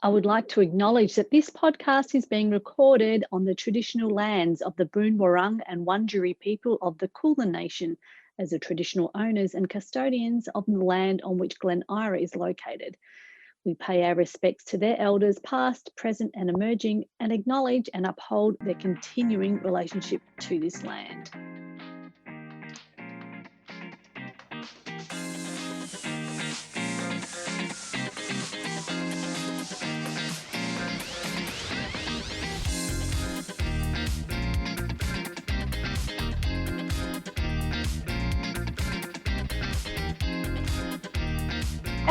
I would like to acknowledge that this podcast is being recorded on the traditional lands of the Boon Wurrung and Wurundjeri people of the Kulin Nation as the traditional owners and custodians of the land on which Glen Ira is located. We pay our respects to their elders past, present and emerging, and acknowledge and uphold their continuing relationship to this land.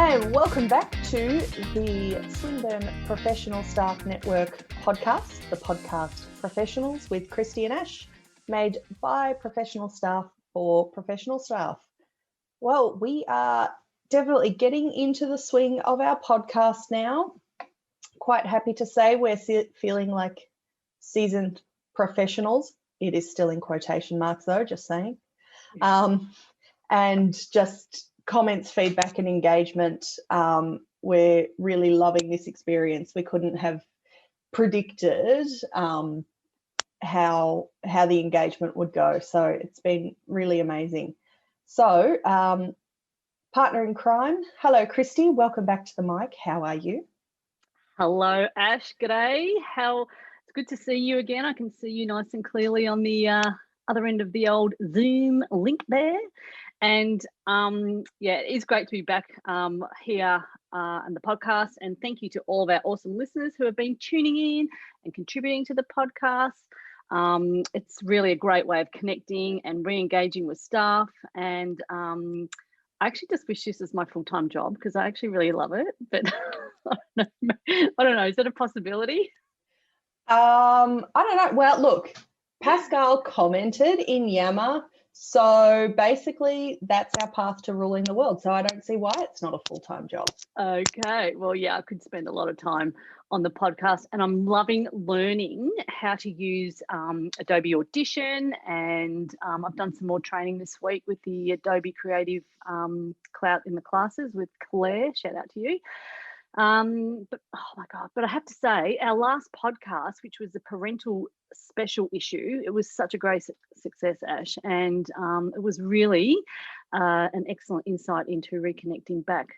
And welcome back to the Swinburne Professional Staff Network podcast, the podcast Professionals with Kristy and Ash, made by professional staff for professional staff. Well, we are definitely getting into the swing of our podcast now. Quite happy to say we're feeling like seasoned professionals. It is still in quotation marks though, just saying. And just comments, feedback and engagement. We're really loving this experience. We couldn't have predicted how the engagement would go. So it's been really amazing. So partner in crime, hello Kristy, welcome back to the mic. How are you? Hello Ash, g'day. It's good to see you again. I can see you nice and clearly on the other end of the old Zoom link there. And it is great to be back here on the podcast. And thank you to all of our awesome listeners who have been tuning in and contributing to the podcast. It's really a great way of connecting and re-engaging with staff. And I actually just wish this was my full-time job because I actually really love it. But I don't know. Is that a possibility? I don't know. Well, look, Pascal commented in Yammer. So basically that's our path to ruling the world. So I don't see why it's not a full-time job. Okay. Well, yeah, I could spend a lot of time on the podcast and I'm loving learning how to use Adobe Audition, and I've done some more training this week with the Adobe Creative Cloud in the classes with Claire. Shout out to you. But oh my God, but I have to say our last podcast, which was the parental special issue, it was such a great success, Ash, and it was really an excellent insight into reconnecting back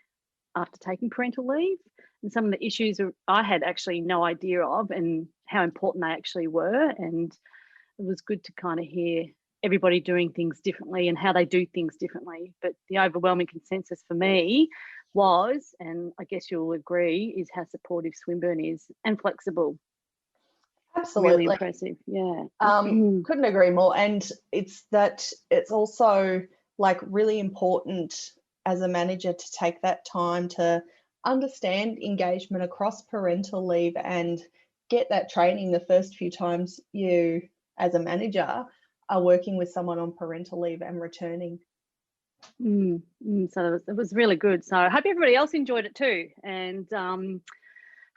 after taking parental leave and some of the issues I had actually no idea of and how important they actually were. And it was good to kind of hear everybody doing things differently and how they do things differently. But the overwhelming consensus for me was, and I guess you'll agree, is how supportive Swinburne is and flexible. Absolutely. Really impressive. Yeah. Couldn't agree more. And it's also like really important as a manager to take that time to understand engagement across parental leave and get that training the first few times you as a manager are working with someone on parental leave and returning. So it was really good. So I hope everybody else enjoyed it too. And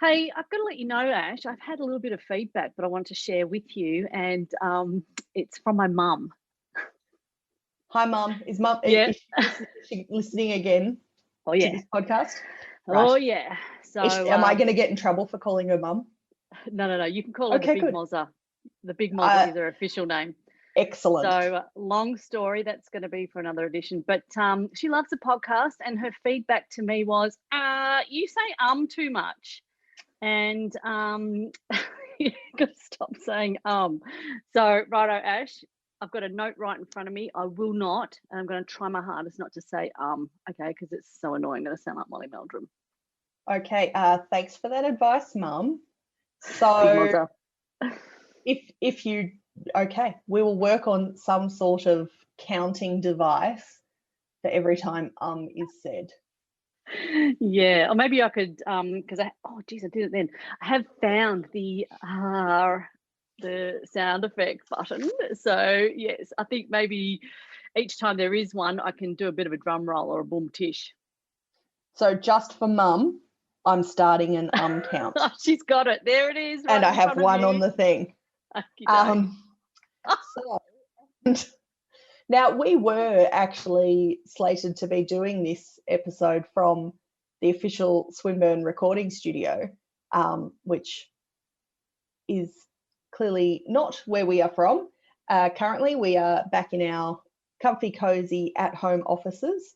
hey, I've got to let you know, Ash, I've had a little bit of feedback that I want to share with you, and it's from my mum. Hi, Mum. Is she listening again? Oh yeah. To this podcast? Right. Oh yeah. So am I going to get in trouble for calling her Mum? No. You can call her the Big Mozza. The Big Mozza is her official name. Excellent. So long story, that's going to be for another edition. But she loves the podcast, and her feedback to me was, you say too much. And you got to stop saying So righto, Ash, I've got a note right in front of me. I will not, and I'm going to try my hardest not to say okay, because it's so annoying. I'm going to sound like Molly Meldrum. Okay, thanks for that advice, Mum. So if you we will work on some sort of counting device for every time is said. Yeah, or maybe I could because I did it then. I have found the sound effect button. So yes, I think maybe each time there is one, I can do a bit of a drum roll or a boom tish. So just for Mum, I'm starting an count. She's got it. There it is. Right, and I have one on the thing. Now we were actually slated to be doing this episode from the official Swinburne recording studio, which is clearly not where we are from. Currently, we are back in our comfy, cozy, at-home offices.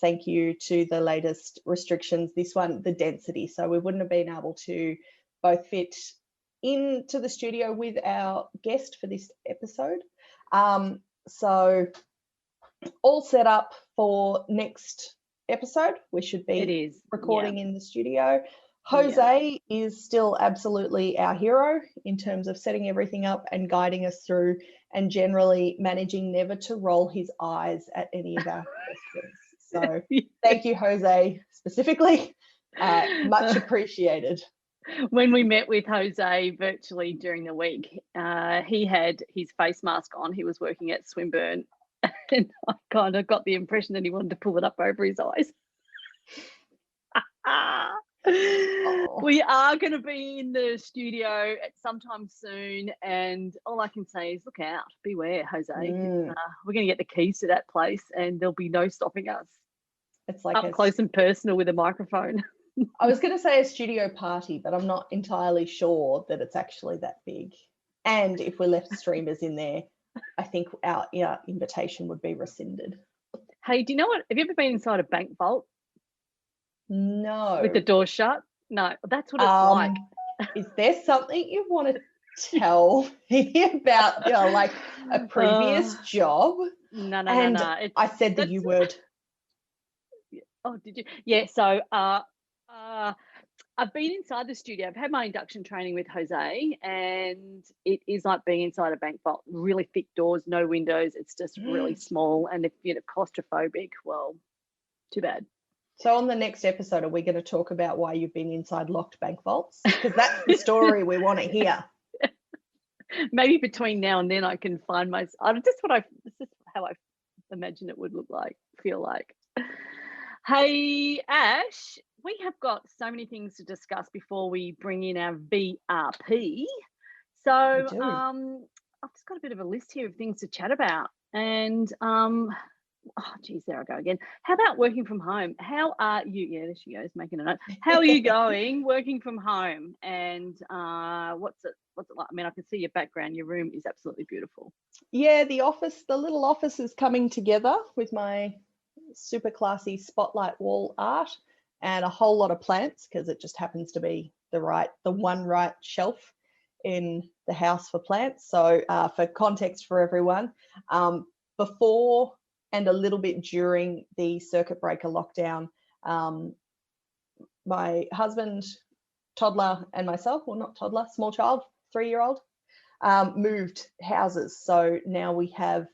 Thank you to the latest restrictions. This one, the density. So we wouldn't have been able to both fit into the studio with our guest for this episode. So all set up for next episode. We should be recording in the studio. Jose is still absolutely our hero in terms of setting everything up and guiding us through, and generally managing never to roll his eyes at any of our questions. So thank you, Jose, specifically. Much appreciated. When we met with Jose virtually during the week, he had his face mask on. He was working at Swinburne, and I kind of got the impression that he wanted to pull it up over his eyes. We are going to be in the studio at sometime soon, and all I can say is look out, beware, Jose. We're going to get the keys to that place, and there'll be no stopping us. It's like up close and personal with a microphone. I was going to say a studio party, but I'm not entirely sure that it's actually that big. And if we left streamers in there, I think our invitation would be rescinded. Hey, do you know what? Have you ever been inside a bank vault? No. With the door shut? No, that's what it's like. Is there something you want to tell me about, like a previous job? No. I said the U word. Oh, did you? Yeah, so I've been inside the studio. I've had my induction training with Jose, and it is like being inside a bank vault. Really thick doors, no windows. It's just really small. And if you're claustrophobic, well, too bad. So on the next episode, are we going to talk about why you've been inside locked bank vaults? Because that's the story we want to hear. Maybe between now and then I can find my. This is how I imagine it would feel like. Hey, Ash, we have got so many things to discuss before we bring in our VRP. So I've just got a bit of a list here of things to chat about. And there I go again. How about working from home? How are you? Yeah, there she goes, making a note. How are you going working from home? And what's it like? I mean, I can see your background. Your room is absolutely beautiful. Yeah, the little office is coming together with my super classy spotlight wall art and a whole lot of plants, because it just happens to be the one right shelf in the house for plants. So for context for everyone, before and a little bit during the circuit breaker lockdown, my husband, toddler, and myself, well, not toddler, small child, 3-year-old, moved houses. So now we have a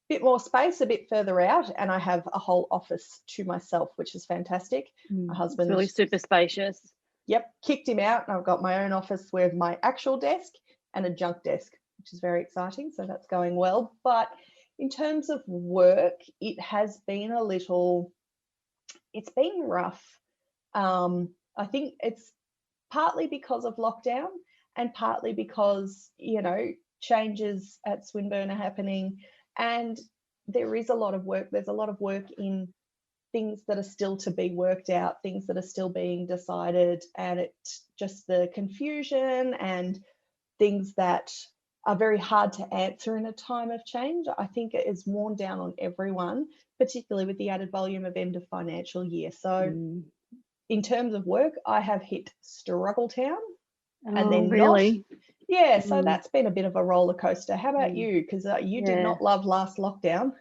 bit more space, a bit further out, and I have a whole office to myself, which is fantastic. My husband, it's really super spacious. Yep, kicked him out, and I've got my own office with my actual desk and a junk desk, which is very exciting. So that's going well. But in terms of work, it has been it's been rough. I think it's partly because of lockdown and partly because, changes at Swinburne are happening, and there is a lot of work. There's a lot of work in things that are still to be worked out, things that are still being decided, and it's just the confusion and things that are very hard to answer in a time of change. I think it is worn down on everyone, particularly with the added volume of end of financial year. So in terms of work, I have hit struggle town and then really? not. Yeah, so that's been a bit of a roller coaster. How about you? Because you did not love last lockdown.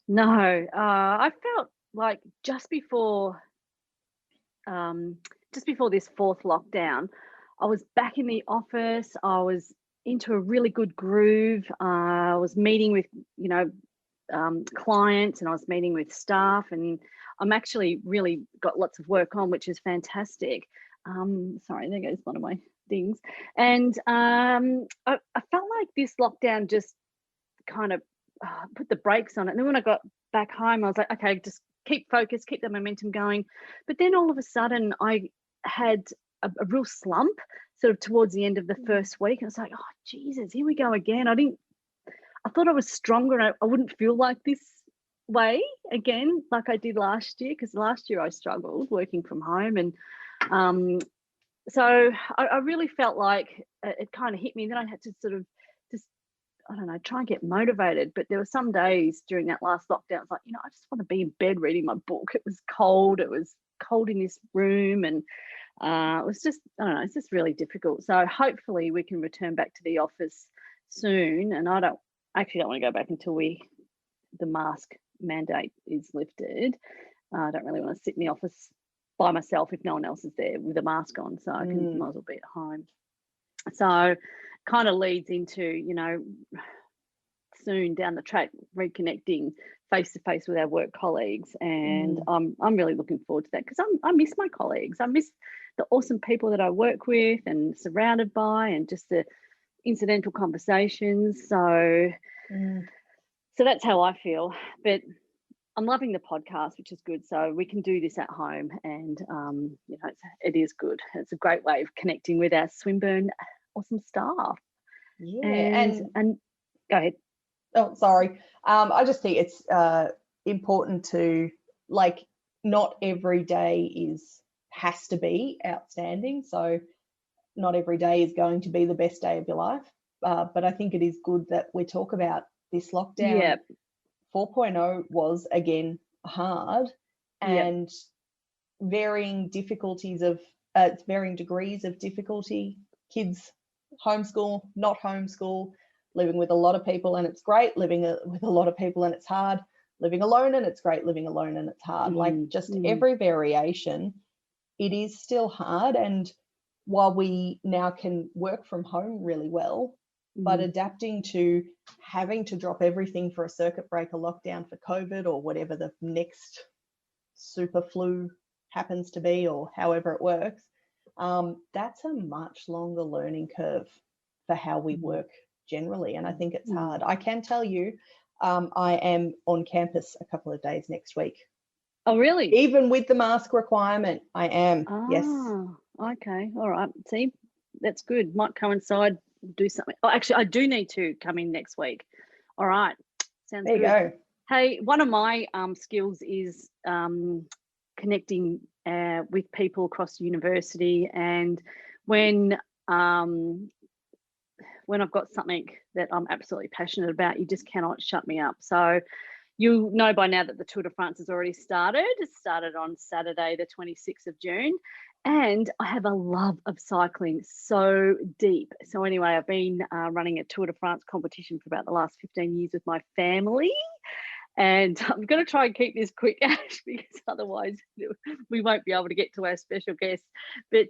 No, I felt like just before this fourth lockdown, I was back in the office. I was into a really good groove. I was meeting with, clients, and I was meeting with staff, and I'm actually really got lots of work on, which is fantastic. Sorry, there goes one of my things. And I felt like this lockdown just kind of put the brakes on it. And then when I got back home, I was like, okay, just keep focused, keep the momentum going. But then all of a sudden I had a real slump sort of towards the end of the first week. And I was like, oh, Jesus, here we go again. I thought I was stronger, and I wouldn't feel like this way again, like I did last year, because last year I struggled working from home, and so I really felt like it kind of hit me. Then I had to sort of just, I don't know, try and get motivated. But there were some days during that last lockdown, it's like, I just want to be in bed reading my book. It was cold. It was cold in this room, and it was just, I don't know, it's just really difficult. So hopefully we can return back to the office soon. And I don't want to go back until the mask mandate is lifted. I don't really want to sit in the office by myself if no one else is there with a mask on, so I can might as well be at home. So kind of leads into, soon down the track, reconnecting face to face with our work colleagues, and I'm really looking forward to that, because I miss my colleagues. I miss the awesome people that I work with and surrounded by, and just the incidental conversations. So that's how I feel. But I'm loving the podcast, which is good. So we can do this at home, and it is good. It's a great way of connecting with our Swinburne awesome staff. Yeah, and go ahead. Oh, sorry. I just think it's important to, like, not every day has to be outstanding. So not every day is going to be the best day of your life. But I think it is good that we talk about this lockdown. Yeah. 4.0 was, again, hard, and varying degrees of difficulty. Kids homeschool, not homeschool, living with a lot of people and it's great, living with a lot of people and it's hard, living alone and it's great, living alone and it's hard. Like, just every variation, it is still hard. And while we now can work from home really well, but adapting to having to drop everything for a circuit breaker lockdown for COVID, or whatever the next super flu happens to be, or however it works, that's a much longer learning curve for how we work generally. And I think it's hard. I can tell you, I am on campus a couple of days next week. Oh, really? Even with the mask requirement, I am. Yes. Okay. All right. See, that's good. Might coincide, do something. Oh, actually, I do need to come in next week. All right. Sounds good. There you go. Hey, one of my skills is connecting with people across the university, and when I've got something that I'm absolutely passionate about, you just cannot shut me up. So you know by now that the Tour de France has already started. It started on Saturday, the 26th of June. And I have a love of cycling so deep. So anyway, I've been running a Tour de France competition for about the last 15 years with my family. And I'm going to try and keep this quick, Ash, because otherwise we won't be able to get to our special guest. But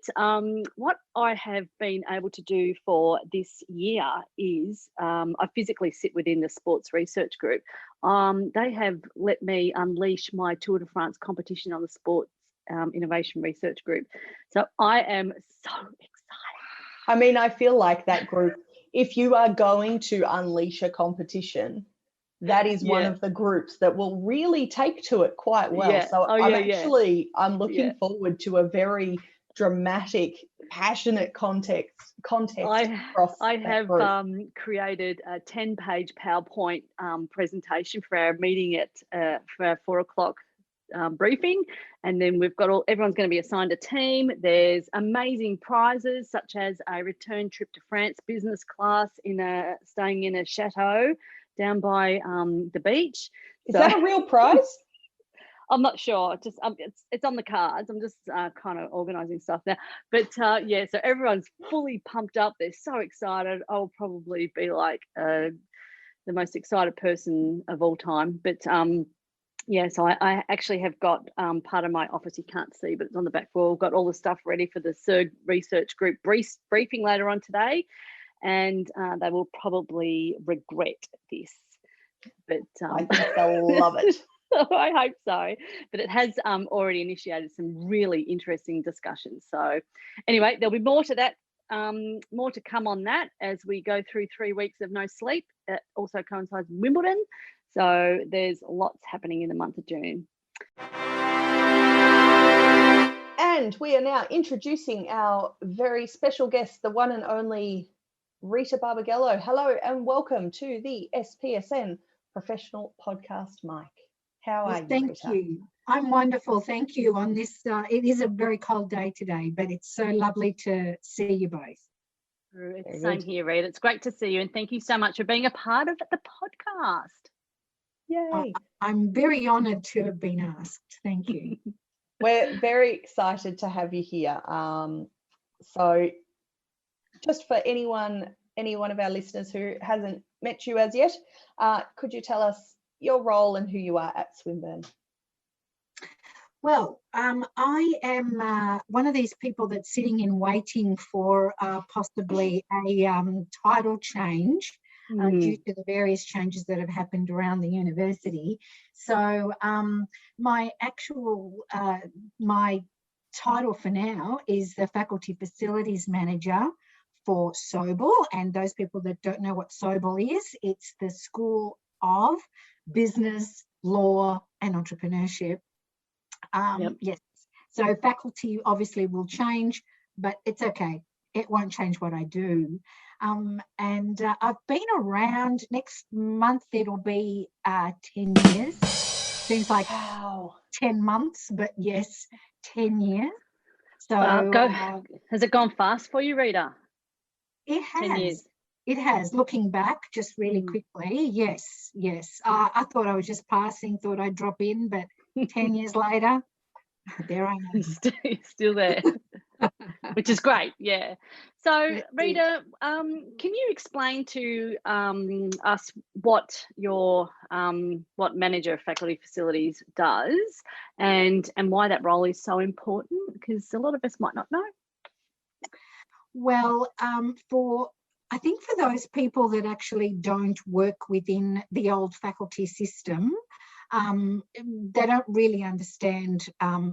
what I have been able to do for this year is I physically sit within the sports research group. They have let me unleash my Tour de France competition on the sports innovation research group. So I am so excited. I mean, I feel like that group, if you are going to unleash a competition, that is one of the groups that will really take to it quite well. So I'm looking forward to a very dramatic, passionate contest. I have created a 10-page PowerPoint presentation for our meeting for our 4 o'clock briefing, and then we've got everyone's going to be assigned a team. There's amazing prizes such as a return trip to France business class staying in a chateau down by the beach. Is that a real prize? I'm not sure. Just it's on the cards. I'm just kind of organising stuff now. But so everyone's fully pumped up. They're so excited. I'll probably be like the most excited person of all time. But so I actually have got part of my office, you can't see, but it's on the back wall. Got all the stuff ready for the third research group briefing later on today. And they will probably regret this, but I think they'll love it. I hope so. But it has already initiated some really interesting discussions. So anyway, there'll be more to that, more to come on that as we go through 3 weeks of no sleep. It also coincides with Wimbledon. So there's lots happening in the month of June. And we are now introducing our very special guest, the one and only Rita Barbagallo. Hello and welcome to the SPSN Professional Podcast Mic. How are you, Thank Rita? you. I'm wonderful, thank you. On this, it is a very cold day today, but it's so lovely to see you both. It's the same here, Rita. It's great to see you, and thank you so much for being a part of the podcast. Yay. I'm very honoured to have been asked. Thank you. We're very excited to have you here. So just for any one of our listeners who hasn't met you as yet, could you tell us your role and who you are at Swinburne? Well, I am one of these people that's sitting in waiting for possibly a title change due to the various changes that have happened around the university. So my title for now is the Faculty Facilities Manager for SOBL. And those people that don't know what SOBL is, it's the School of Business, Law and Entrepreneurship. Yes, so faculty obviously will change, but it's okay. It won't change what I do. And I've been around. Next month it'll be 10 years. Seems like 10 months, but yes, 10 years. So has it gone fast for you, Rita? It has. 10 years. It has. Looking back, just really quickly, yes. I thought I was just passing, thought I'd drop in, but 10 years later, there I am. Still there, which is great. Yeah. So, Rita, can you explain to us what your what manager of faculty facilities does, and why that role is so important? Because a lot of us might not know. Well, I think for those people that actually don't work within the old faculty system, they don't really understand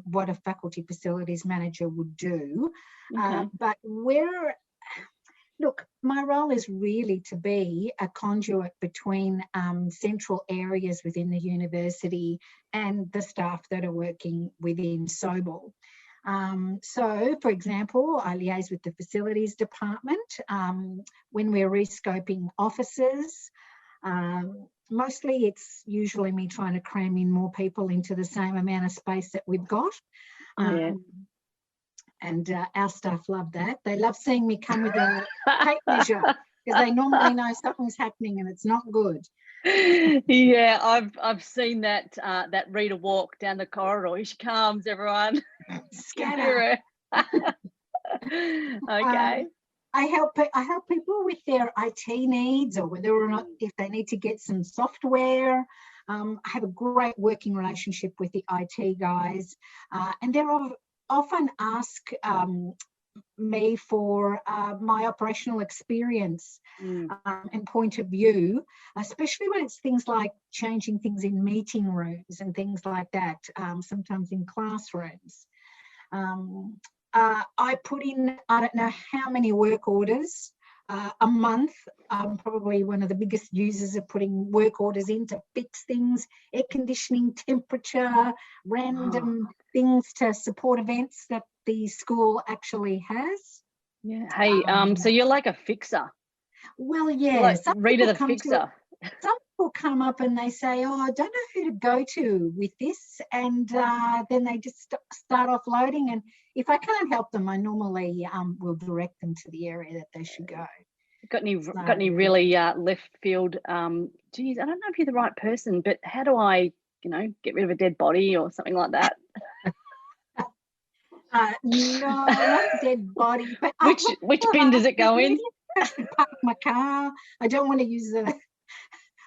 what a faculty facilities manager would do. Okay. But look, my role is really to be a conduit between central areas within the university and the staff that are working within SOBL. So, for example, I liaise with the facilities department when we're rescoping offices. Mostly it's usually me trying to cram in more people into the same amount of space that we've got. And our staff love that. They love seeing me come with a tape measure because they normally know something's happening and it's not good. Yeah, I've seen that that Rita walk down the corridor. Here she comes, everyone. Scatter. Okay. I help people with their IT needs, or whether or not if they need to get some software. I have a great working relationship with the IT guys, and they're often ask me for my operational experience and point of view, especially when it's things like changing things in meeting rooms and things like that, sometimes in classrooms. I put in, I don't know how many work orders a month. I'm probably one of the biggest users of putting work orders in to fix things, air conditioning, temperature, random things to support events that the school actually has. Yeah. Hey, so you're like a fixer. Well, yeah. Like Rita the fixer. Some people come up and they say, oh, I don't know who to go to with this. And then they just start offloading. And if I can't help them, I normally will direct them to the area that they should go. Got any really left field, geez, I don't know if you're the right person, but how do I, get rid of a dead body or something like that? No, not a dead body. But which bin does it go in? Park my car. I don't want to use the...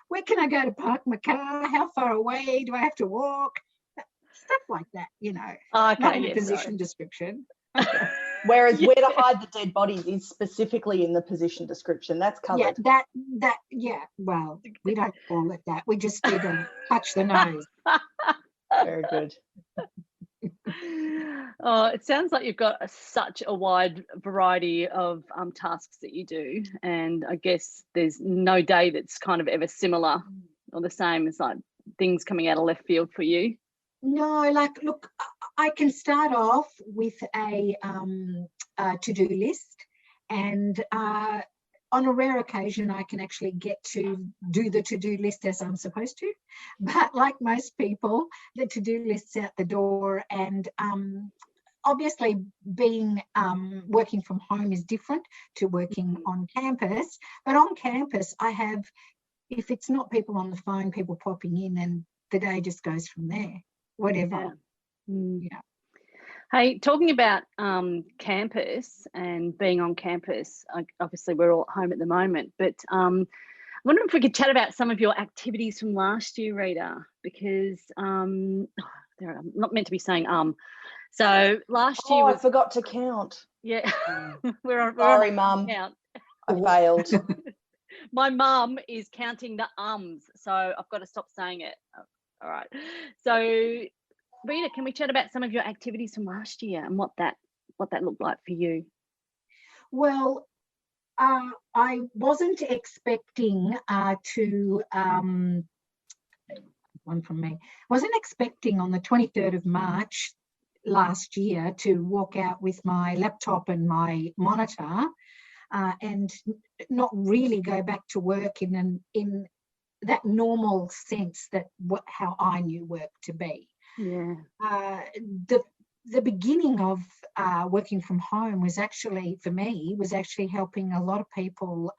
Where can I go to park my car? How far away do I have to walk? Stuff like that, Okay, not in a position description. Whereas where to hide the dead bodies is specifically in the position description. That's covered. Yeah, well, we don't call it that. We just do the touch the nose. Very good. Oh, it sounds like you've got such a wide variety of tasks that you do, and I guess there's no day that's kind of ever similar or the same. It's like things coming out of left field for you. No, look, I can start off with a to-do list, and on a rare occasion, I can actually get to do the to-do list as I'm supposed to. But like most people, the to-do list's out the door. And obviously being working from home is different to working on campus. But on campus, I have, if it's not people on the phone, people popping in, and the day just goes from there, whatever. Yeah. Hey, talking about campus and being on campus, obviously we're all at home at the moment, but I wonder if we could chat about some of your activities from last year, Rita, because I'm not meant to be saying So last year I forgot to count. Yeah, we're Sorry, on Mum. count. I failed. My mum is counting the ums, so I've got to stop saying it. All right. So Rita, can we chat about some of your activities from last year and what that looked like for you? Well, I wasn't expecting wasn't expecting on the 23rd of March last year to walk out with my laptop and my monitor and not really go back to work in that normal sense that how I knew work to be. Yeah. The beginning of working from home was actually, for me, was actually helping a lot of people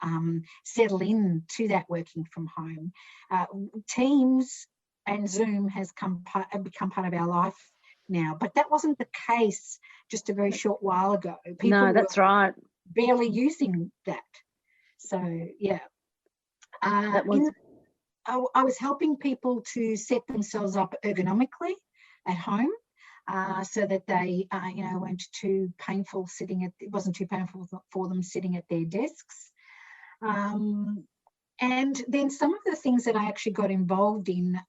settle in to that working from home. Teams and Zoom has become part of our life now, but that wasn't the case just a very short while ago. People that's right. Barely using that. So yeah, I was helping people to set themselves up ergonomically at home, so that they weren't too painful it wasn't too painful for them sitting at their desks. And then some of the things that I actually got involved in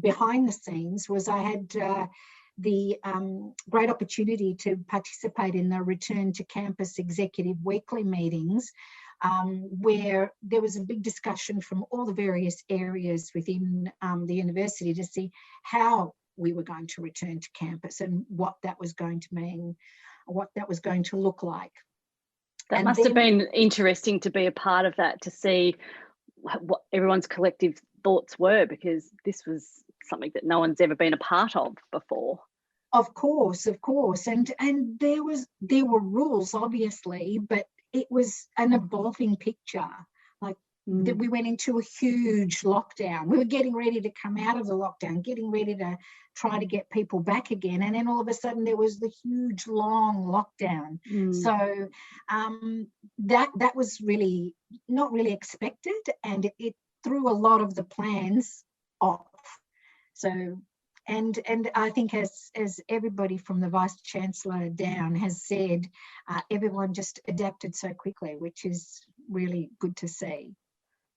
behind the scenes was I had the great opportunity to participate in the Return to Campus Executive Weekly meetings, where there was a big discussion from all the various areas within the university to see how we were going to return to campus and what that was going to mean, what that was going to look like. That must have been interesting to be a part of that, to see what everyone's collective thoughts were, because this was something that no one's ever been a part of before. Of course. And there were rules, obviously, but it was an evolving picture. Like we went into a huge lockdown. We were getting ready to come out of the lockdown, getting ready to try to get people back again. And then all of a sudden there was the huge, long lockdown. So that was really not really expected, and it threw a lot of the plans off. So, and I think as everybody from the Vice Chancellor down has said, everyone just adapted so quickly, which is really good to see.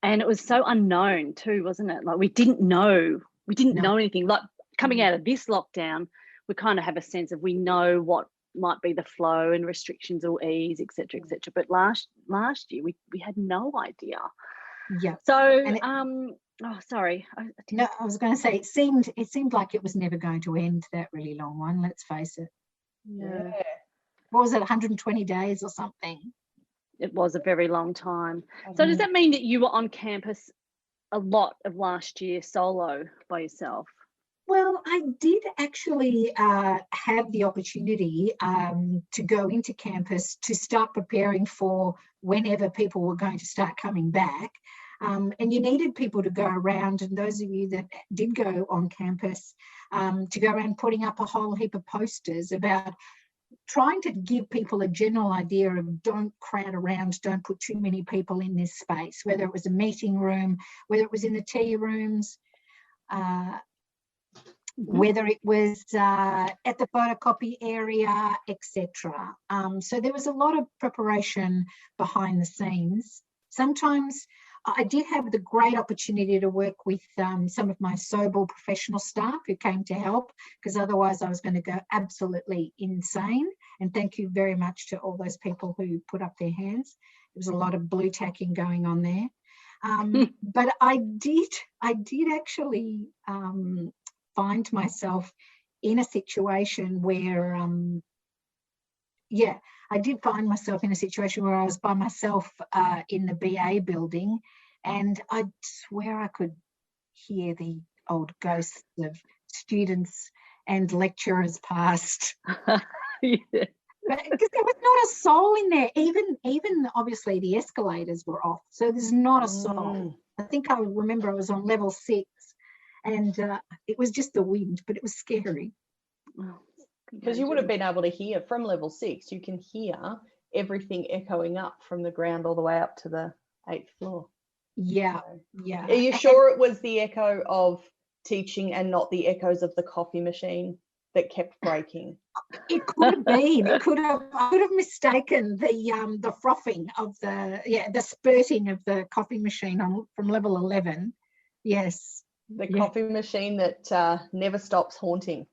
And it was so unknown too, wasn't it? Like we didn't know anything. Like coming out of this lockdown, we kind of have a sense of, we know what might be the flow and restrictions will ease, etc., etc. But last year we had no idea. Yeah. So sorry. No, I was going to say it seemed like it was never going to end, that really long one. Let's face it. Yeah. What was it, 120 days or something? It was a very long time. So does that mean that you were on campus a lot of last year solo by yourself? Well, I did actually have the opportunity to go into campus to start preparing for whenever people were going to start coming back. And you needed people to go around, and those of you that did go on campus, to go around putting up a whole heap of posters about trying to give people a general idea of don't crowd around, don't put too many people in this space, whether it was a meeting room, whether it was in the tea rooms, whether it was at the photocopy area, etc. So there was a lot of preparation behind the scenes. Sometimes I did have the great opportunity to work with some of my Sobel professional staff who came to help, because otherwise I was going to go absolutely insane. And thank you very much to all those people who put up their hands. There was a lot of blue tacking going on there. But I did actually find myself in a situation where I did find myself in a situation where I was by myself in the BA building, and I swear I could hear the old ghosts of students and lecturers past. Yeah. Because there was not a soul in there. Even obviously the escalators were off, so there's not a soul. I think I remember I was on level 6, and it was just the wind, but it was scary. Because you would have been able to hear from level 6. You can hear everything echoing up from the ground all the way up to the 8th floor. Yeah, So, yeah. are you sure it was the echo of teaching and not the echoes of the coffee machine that kept breaking? It could have been. I could have mistaken the frothing of the spurting of the coffee machine from level 11. Yes. The coffee machine that never stops haunting.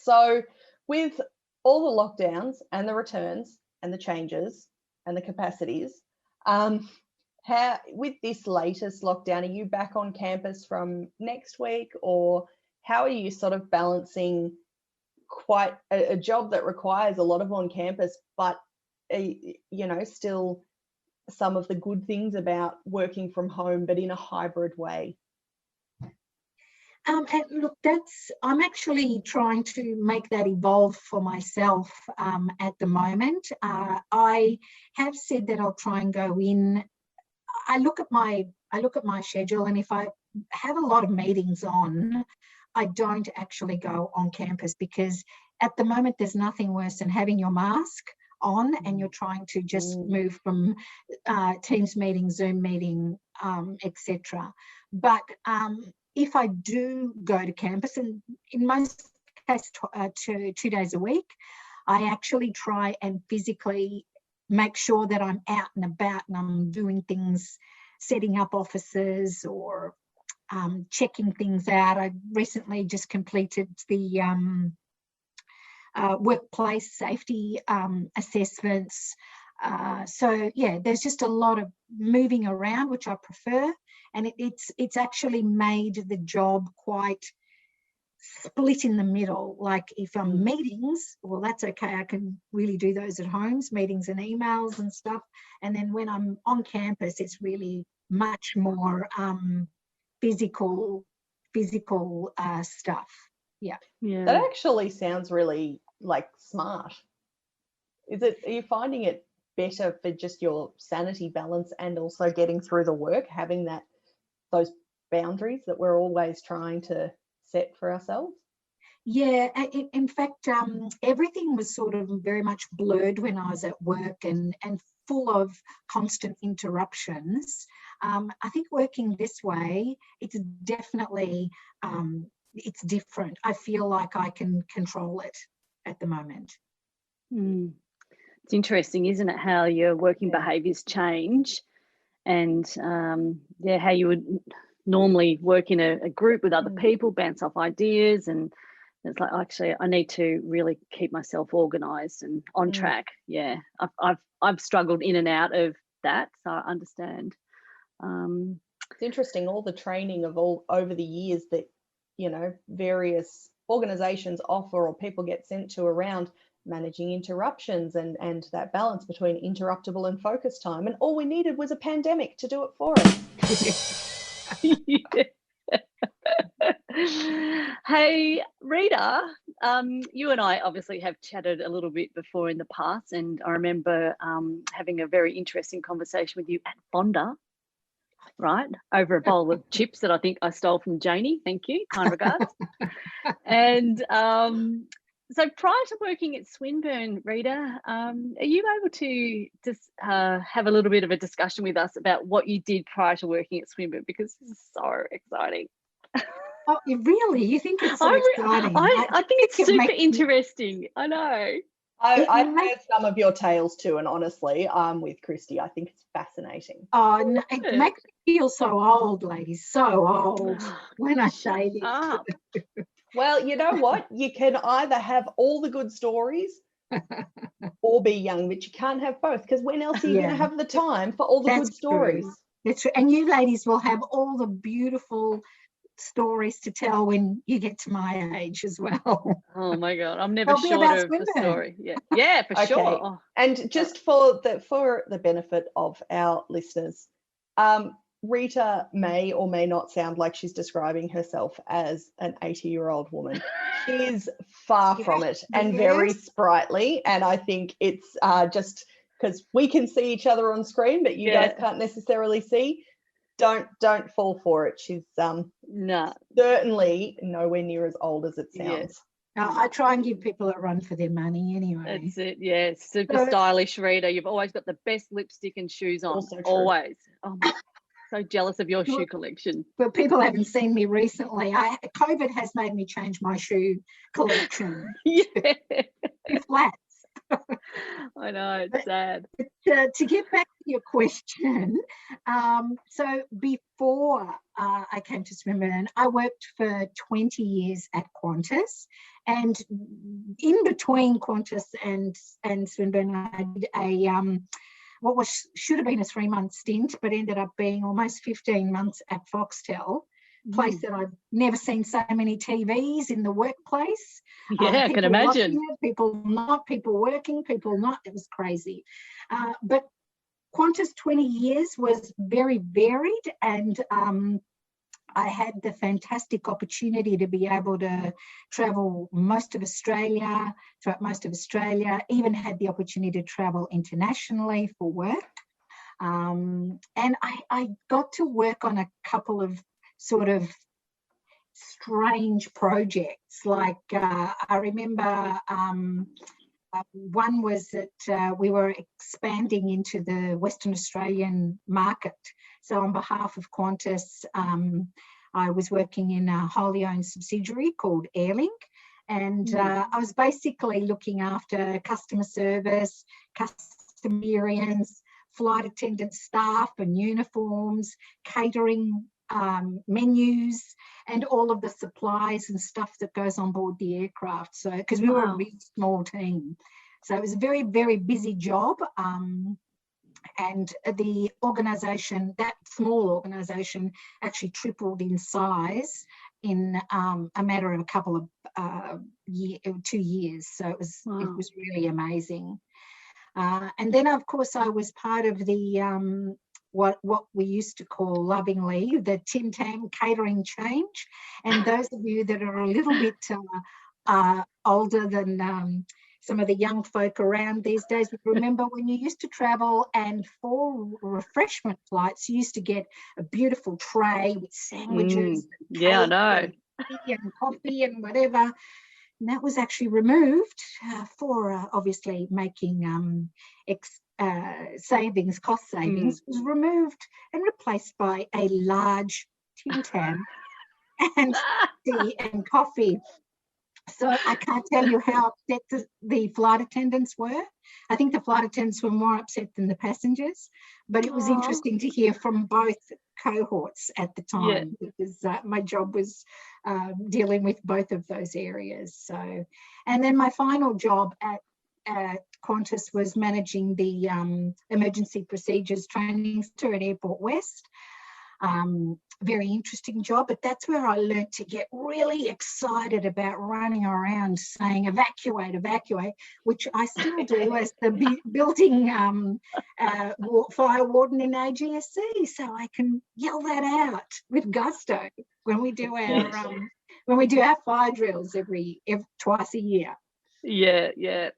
So with all the lockdowns and the returns and the changes and the capacities, how, with this latest lockdown, are you back on campus from next week, or how are you sort of balancing quite a job that requires a lot of on campus, but still some of the good things about working from home, but in a hybrid way? And look, I'm actually trying to make that evolve for myself at the moment. I have said that I'll try and go in. I look at my schedule, and if I have a lot of meetings on, I don't actually go on campus, because at the moment there's nothing worse than having your mask on and you're trying to just move from Teams meeting, Zoom meeting, etc. But if I do go to campus, and in most cases 2 days a week, I actually try and physically make sure that I'm out and about and I'm doing things, setting up offices or checking things out. I recently just completed the workplace safety assessments. So yeah, there's just a lot of moving around, which I prefer, and it's actually made the job quite split in the middle. Like if I'm meetings, well, that's okay, I can really do those at home, meetings and emails and stuff. And then when I'm on campus, it's really much more physical stuff. Yeah. That actually sounds really like smart. Are you finding it better for just your sanity balance and also getting through the work, having those boundaries that we're always trying to set for ourselves? Yeah, in fact, everything was sort of very much blurred when I was at work and full of constant interruptions. I think working this way, it's definitely, it's different. I feel like I can control it at the moment. It's interesting, isn't it, how your working behaviours change, and how you would normally work in a group with other people, bounce off ideas, and it's like, actually, I need to really keep myself organised and on track. Yeah, I've struggled in and out of that, so I understand. It's interesting, all the training of all over the years that various organisations offer or people get sent to around managing interruptions and that balance between interruptible and focus time, and all we needed was a pandemic to do it for us. Hey, Rita, you and I obviously have chatted a little bit before in the past, and I remember having a very interesting conversation with you at Fonda, right, over a bowl of chips that I think I stole from Janie. Thank you, kind regards. And so prior to working at Swinburne, Rita, are you able to just have a little bit of a discussion with us about what you did prior to working at Swinburne, because this is so exciting. Oh, really? You think it's so exciting? I think it's super interesting. I know. I've heard some of your tales too, and honestly, with Kristy, I think it's fascinating. Oh, no, it makes me feel so old, ladies, so old when I say this. Well, you know what? You can either have all the good stories or be young, but you can't have both, because when else are you going to have the time for all the good stories? That's true. And you ladies will have all the beautiful stories to tell when you get to my age as well. Oh my God, I'm never It'll be short about of the Swinburne. story. Yeah, for Okay. sure. Oh, And just for the benefit of our listeners, Rita may or may not sound like she's describing herself as an 80-year-old woman. She is far from it, and very sprightly. And I think it's just because we can see each other on screen, but you guys can't necessarily see. Don't fall for it. She's no. certainly nowhere near as old as it sounds. I try and give people a run for their money anyway. That's it. Yeah, super stylish, Rita. You've always got the best lipstick and shoes on. Also true. Always. Oh my, so jealous of your shoe collection. But people haven't seen me recently. COVID has made me change my shoe collection. Yeah. Flats. I know, it's sad. But, to get back to your question, so before I came to Swinburne, I worked for 20 years at Qantas, and in between Qantas and Swinburne, I did a what should have been a 3-month stint, but ended up being almost 15 months at Foxtel. Place that I've never seen so many TVs in the workplace. Yeah, I can imagine. People working, people not. It was crazy. But Qantas 20 years was very varied, and I had the fantastic opportunity to be able to travel throughout most of Australia, even had the opportunity to travel internationally for work. And I got to work on a couple of sort of strange projects. Like I remember one was that we were expanding into the Western Australian market. So on behalf of Qantas, I was working in a wholly owned subsidiary called Airlink. And I was basically looking after customer service, customer experience, flight attendant staff and uniforms, catering, menus, and all of the supplies and stuff that goes on board the aircraft. So because we were a really small team, so it was a very, very busy job. And the organisation, that small organisation, actually tripled in size in a matter of a couple of 2 years. So it was really amazing. And then, of course, I was part of the what we used to call lovingly the Tim Tam catering change. And those of you that are a little bit older than some of the young folk around these days would remember when you used to travel, and for refreshment flights, you used to get a beautiful tray with sandwiches. Yeah, I know. And coffee and whatever. And that was actually removed for obviously making cost savings, was removed and replaced by a large Tim Tam and tea and coffee. So I can't tell you how upset the flight attendants were. I think the flight attendants were more upset than the passengers, but it was interesting to hear from both cohorts at the time, because my job was dealing with both of those areas. So, and then my final job at Qantas was managing the emergency procedures training center at Airport West. Very interesting job, but that's where I learned to get really excited about running around saying evacuate, evacuate, which I still do as the building fire warden in AGSC. So I can yell that out with gusto when we do our fire drills every twice a year. Yeah.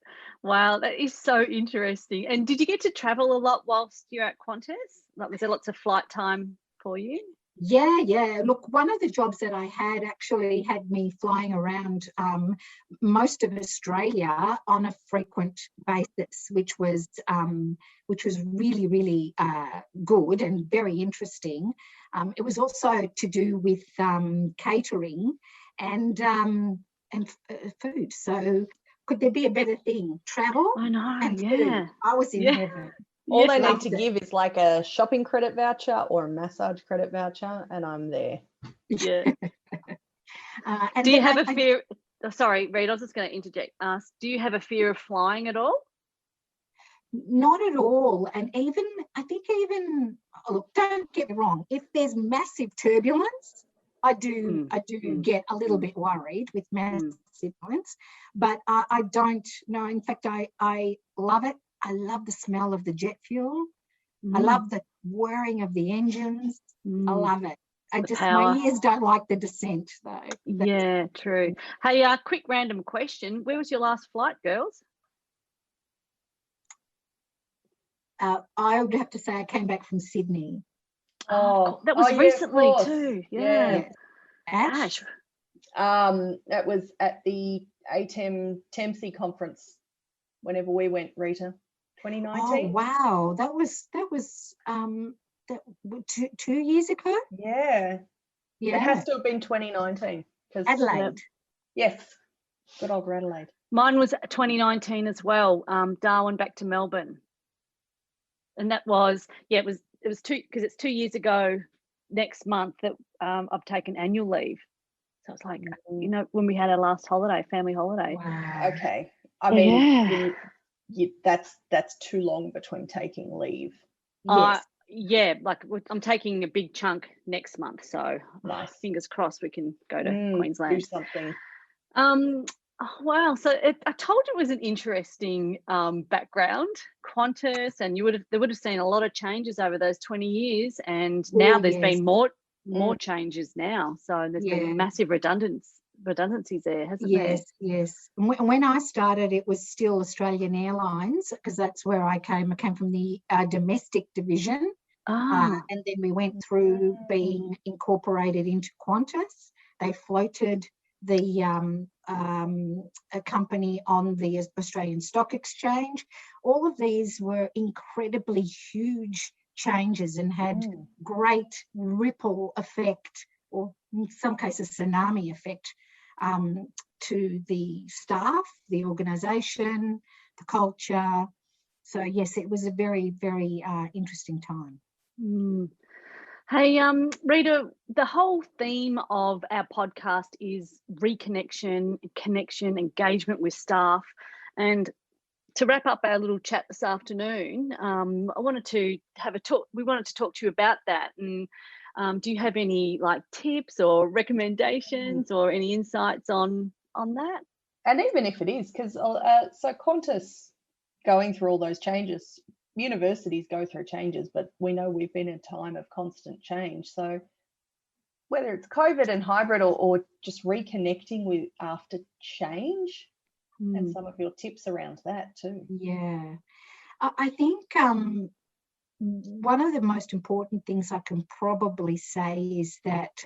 Wow, that is so interesting. And did you get to travel a lot whilst you're at Qantas? Like, was there lots of flight time for you? Yeah. Look, one of the jobs that I had actually had me flying around most of Australia on a frequent basis, which was really, really good and very interesting. It was also to do with catering and food. So could there be a better thing? Travel? I know, and yeah. food. I was in heaven. All they need to give is like a shopping credit voucher or a massage credit voucher, and I'm there. Yeah. Do you have a fear? Sorry, Reid, I was just going to interject. Do you have a fear of flying at all? Not at all. And I think look, don't get me wrong, if there's massive turbulence, I do get a little bit worried with massive violence, but I don't know. In fact, I love it. I love the smell of the jet fuel. I love the whirring of the engines. I love it. My ears don't like the descent though. Yeah, true. Hey, quick random question. Where was your last flight, girls? I would have to say I came back from Sydney. Oh, that was recently too. Yeah. Ash? That was at the ATEM Temsey conference. Whenever we went, Rita, 2019. Oh wow, that was 2 years ago. Yeah. It has to have been 2019. Adelaide. Yes, good old Adelaide. Mine was 2019 as well. Darwin back to Melbourne, and that was it was because it's 2 years ago next month that I've taken annual leave. So it's like when we had our last family holiday. Wow. Okay, I mean, that's too long between taking leave. Yes. Like I'm taking a big chunk next month, so nice. Fingers crossed we can go to Queensland. Do something. Wow. So I told you it was an interesting background, Qantas, and they would have seen a lot of changes over those 20 years, and now there's been more changes now. So there's been massive redundancies there, hasn't there? Yes. When I started, it was still Australian Airlines, because that's where I came. I came from the domestic division, and then we went through being incorporated into Qantas. They floated a company on the Australian Stock Exchange. All of these were incredibly huge changes and had great ripple effect, or in some cases tsunami effect, to the staff, the organisation, the culture. So yes, it was a very, very interesting time. Hey, Rita, the whole theme of our podcast is reconnection, connection, engagement with staff. And to wrap up our little chat this afternoon, I wanted to have a talk. We wanted to talk to you about that. And do you have any tips or recommendations or any insights on that? And even if it is, because so Qantas going through all those changes. Universities go through changes, but we know we've been in a time of constant change. So whether it's COVID and hybrid or just reconnecting with after change, and some of your tips around that too. Yeah, I think one of the most important things I can probably say is that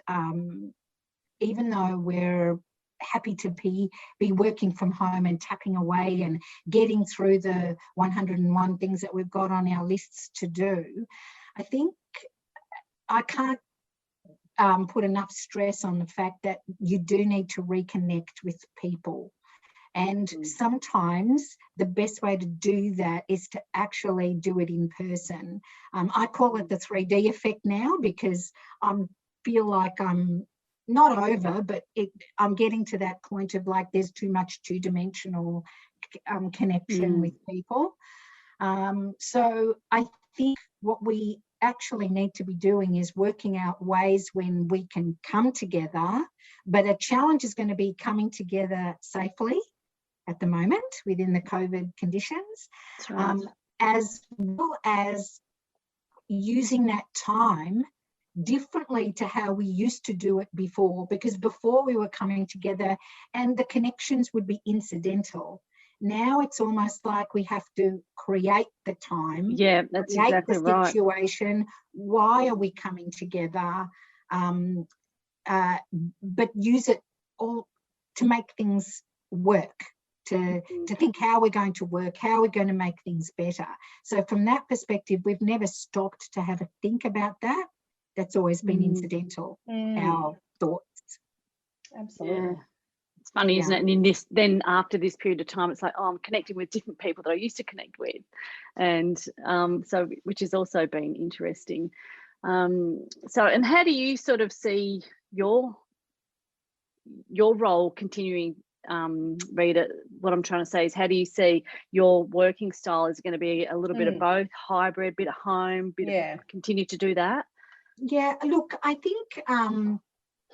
even though we're happy to be working from home and tucking away and getting through the 101 things that we've got on our lists to do, I think I can't put enough stress on the fact that you do need to reconnect with people. And sometimes the best way to do that is to actually do it in person. I call it the 3D effect now, because I feel like I'm not over, but I'm getting to that point of there's too much two-dimensional connection with people. So I think what we actually need to be doing is working out ways when we can come together, but a challenge is going to be coming together safely at the moment within the COVID conditions, as well as using that time differently to how we used to do it before, because before we were coming together and the connections would be incidental. Now it's almost like we have to create the time. Yeah, that's exactly right. Create the situation. Why are we coming together? But use it all to make things work, to think how we're going to work, how we're going to make things better. So from that perspective, we've never stopped to have a think about that. That's always been incidental, our thoughts. Absolutely. Yeah. It's funny, isn't it? And then after this period of time, it's like, I'm connecting with different people that I used to connect with. And so, which has also been interesting. And how do you sort of see your role continuing, Rita? What I'm trying to say is, how do you see your working style? Is it going to be a little bit of both, hybrid, bit at home, continue to do that? Yeah, look, I think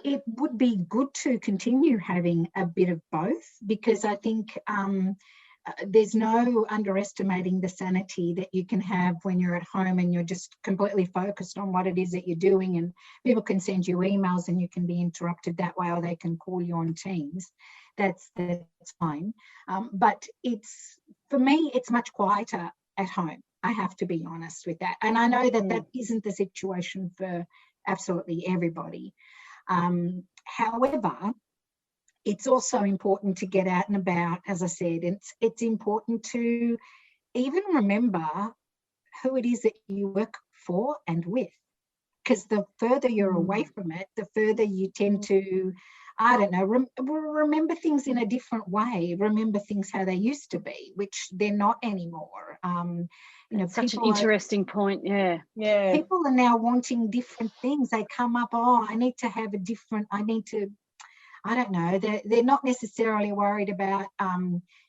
it would be good to continue having a bit of both, because I think there's no underestimating the sanity that you can have when you're at home and you're just completely focused on what it is that you're doing, and people can send you emails and you can be interrupted that way, or they can call you on Teams. That's fine. But for me, it's much quieter at home. I have to be honest with that. And I know that that isn't the situation for absolutely everybody. However, it's also important to get out and about. As I said, it's important to even remember who it is that you work for and with, because the further you're away from it, the further you tend to, I don't know, remember things in a different way, remember things how they used to be, which they're not anymore. Such an interesting point. Yeah. People are now wanting different things. They come up, I need to have I don't know, they're not necessarily worried about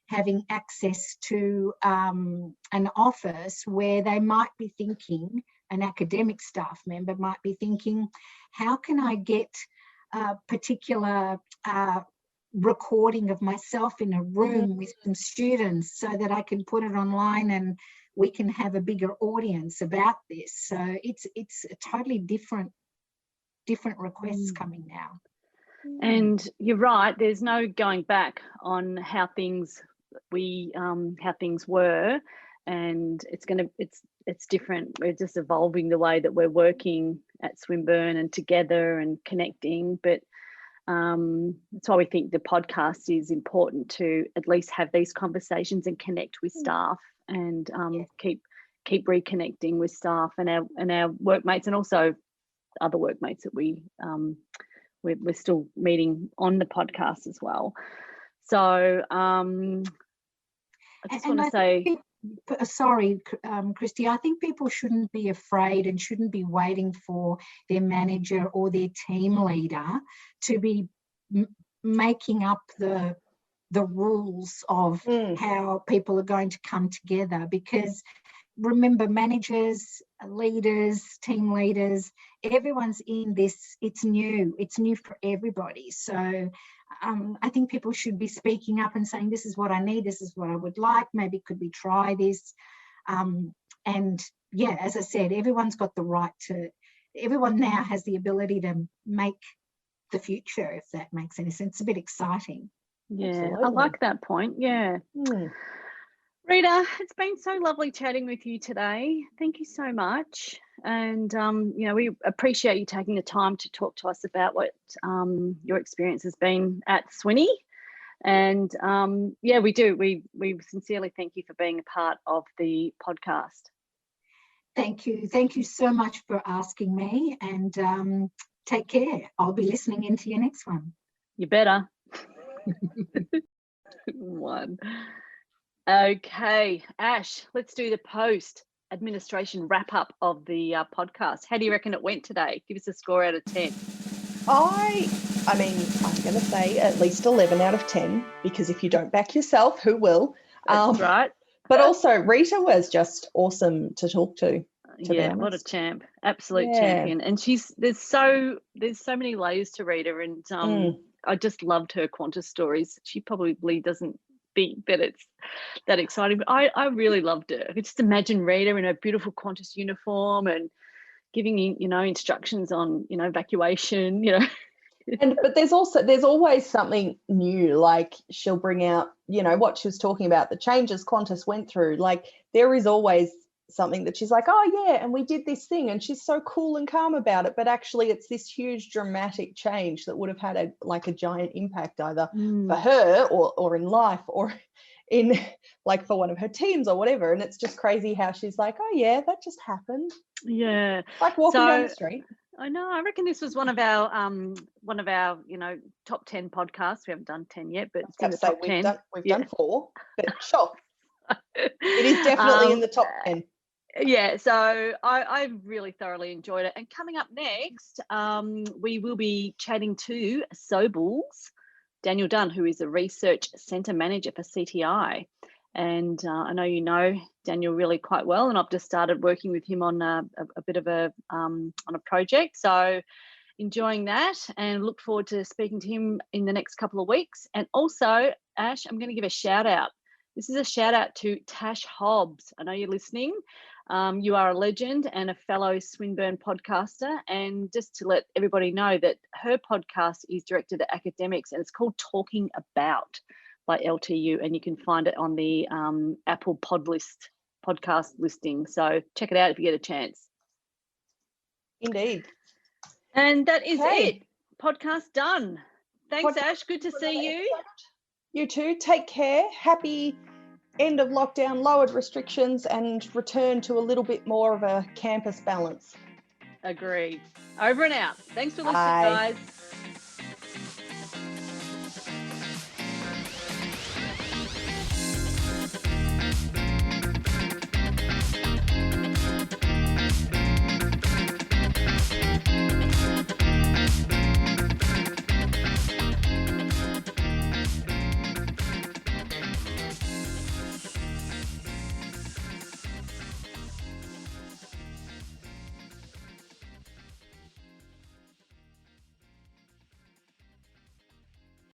having access to an office where they might be thinking, an academic staff member might be thinking, how can I get a particular recording of myself in a room with some students so that I can put it online and we can have a bigger audience about this. So it's a totally different requests coming now. And you're right, there's no going back on how things were, and it's different. We're just evolving the way that we're working at Swinburne and together and connecting. But that's why we think the podcast is important, to at least have these conversations and connect with staff, and keep reconnecting with staff and our workmates, and also other workmates that we're still meeting on the podcast as well. So I just want to say, sorry, Kristy, I think people shouldn't be afraid and shouldn't be waiting for their manager or their team leader to be making up the rules of how people are going to come together, because remember, managers, leaders, team leaders, everyone's in this. It's new for everybody. So I think people should be speaking up and saying, this is what I need, this is what I would like, maybe could we try this? And yeah, as I said, everyone's got the right to, everyone now has the ability to make the future, if that makes any sense. It's a bit exciting. Yeah, Absolutely. I like that point. Yeah. Rita, it's been so lovely chatting with you today. Thank you so much. And, we appreciate you taking the time to talk to us about what your experience has been at Swinny. And we do. We sincerely thank you for being a part of the podcast. Thank you. Thank you so much for asking me, and take care. I'll be listening into your next one. You better. One. Okay, Ash, let's do the post-administration wrap-up of the podcast. How do you reckon it went today? Give us a score out of 10. I mean, I'm going to say at least 11 out of 10, because if you don't back yourself, who will? That's right. But also, Rita was just awesome to talk to. Yeah, what a champ, absolute champion. And there's so many layers to Rita, and I just loved her Qantas stories. She probably doesn't think that it's that exciting, but I really loved it. I could just imagine Rita in her beautiful Qantas uniform and giving instructions on evacuation. But there's always something new. Like, she'll bring out what she was talking about, the changes Qantas went through. Like, there is always something that she's like, oh yeah, and we did this thing, and she's so cool and calm about it, but actually it's this huge dramatic change that would have had a giant impact, either for her or in life, or in like for one of her teams or whatever. And it's just crazy how she's like, oh yeah, that just happened. Yeah, like walking down the street. I know. I reckon this was one of our top 10 podcasts. We haven't done 10 yet, but it's in the top 10. We've done 4, but sure. It is definitely in the top 10. Yeah, so I really thoroughly enjoyed it. And coming up next, we will be chatting to Sobel's Daniel Dunn, who is a research centre manager for CTI. And I know you know Daniel really quite well, and I've just started working with him on a bit of on a project. So enjoying that and look forward to speaking to him in the next couple of weeks. And also, Ash, I'm going to give a shout out. This is a shout out to Tash Hobbs. I know you're listening. You are a legend and a fellow Swinburne podcaster. And just to let everybody know that her podcast is directed at academics and it's called Talking About by LTU. And you can find it on the Apple podcast listing. So check it out if you get a chance. Indeed. And that is it. Podcast done. Thanks, Ash. Good to see you. You too. Take care. Happy end of lockdown, lowered restrictions, and return to a little bit more of a campus balance. Agreed. Over and out. Thanks for listening, Bye. guys.